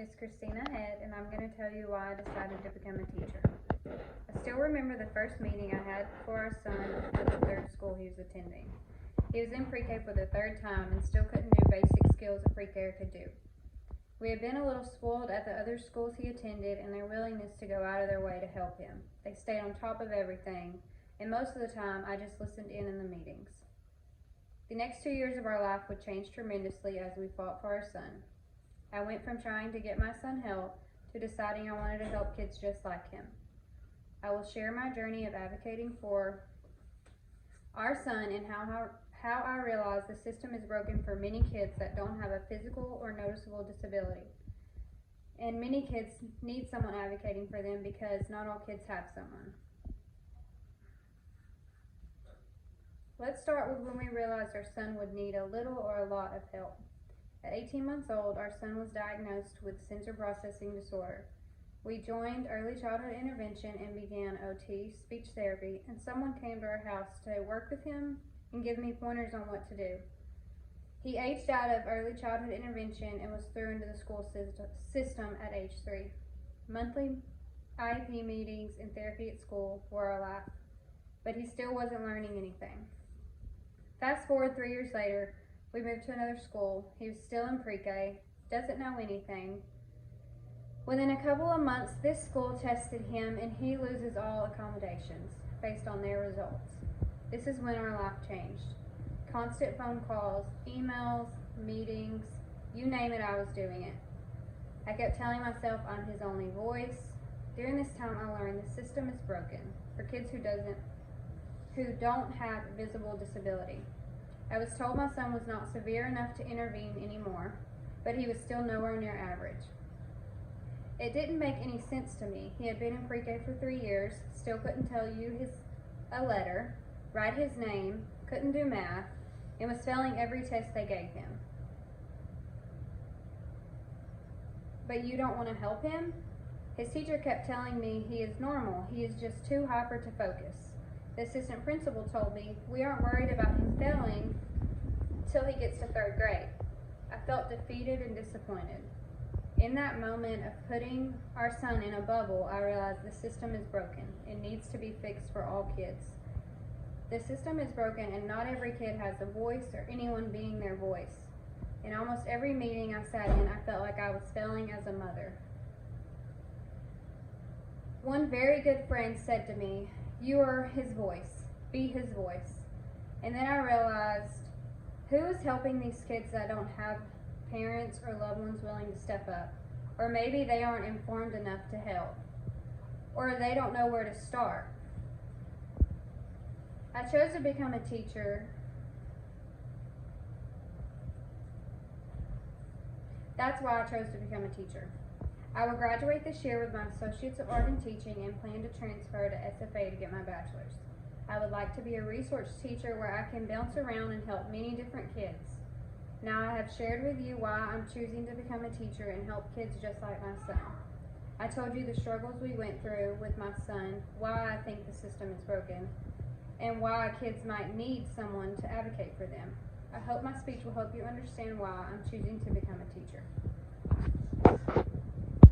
is Christina Head, and I'm going to tell you why I decided to become a teacher. I still remember the first meeting I had for our son at the third school he was attending. He was in pre-K for the third time and still couldn't do basic skills a pre-K could do. We had been a little spoiled at the other schools he attended and their willingness to go out of their way to help him. They stayed on top of everything, and most of the time I just listened in the meetings. The next 2 years of our life would change tremendously as we fought for our son. I went from trying to get my son help to deciding I wanted to help kids just like him. I will share my journey of advocating for our son and how I realize the system is broken for many kids that don't have a physical or noticeable disability. And many kids need someone advocating for them because not all kids have someone. Let's start with when we realized our son would need a little or a lot of help. At 18 months old, our son was diagnosed with sensor processing disorder. We joined early childhood intervention and began OT, speech therapy, and someone came to our house to work with him and give me pointers on what to do. He aged out of early childhood intervention and was through into the school system at age 3. Monthly IEP meetings and therapy at school were our life, but he still wasn't learning anything. Fast forward 3 years later, we moved to another school. He was still in pre-K, doesn't know anything. Within a couple of months, this school tested him and he loses all accommodations based on their results. This is when our life changed. Constant phone calls, emails, meetings, you name it, I was doing it. I kept telling myself I'm his only voice. During this time, I learned the system is broken for kids who don't have visible disability. I was told my son was not severe enough to intervene anymore, but he was still nowhere near average. It didn't make any sense to me. He had been in pre-K for 3 years, still couldn't tell you a letter, write his name, couldn't do math, and was failing every test they gave him. But you don't want to help him? His teacher kept telling me he is normal, he is just too hyper to focus. The assistant principal told me we aren't worried about him failing till he gets to 3rd grade. I felt defeated and disappointed. In that moment of putting our son in a bubble, I realized the system is broken. It needs to be fixed for all kids. The system is broken and not every kid has a voice or anyone being their voice. In almost every meeting I sat in, I felt like I was failing as a mother. One very good friend said to me, "You are his voice. Be his voice." And then I realized, who is helping these kids that don't have parents or loved ones willing to step up? Or maybe they aren't informed enough to help. Or they don't know where to start. I chose to become a teacher. That's why I chose to become a teacher. I will graduate this year with my Associates of Art in Teaching and plan to transfer to SFA to get my bachelor's. I would like to be a resource teacher where I can bounce around and help many different kids. Now I have shared with you why I'm choosing to become a teacher and help kids just like my son. I told you the struggles we went through with my son, why I think the system is broken, and why kids might need someone to advocate for them. I hope my speech will help you understand why I'm choosing to become a teacher.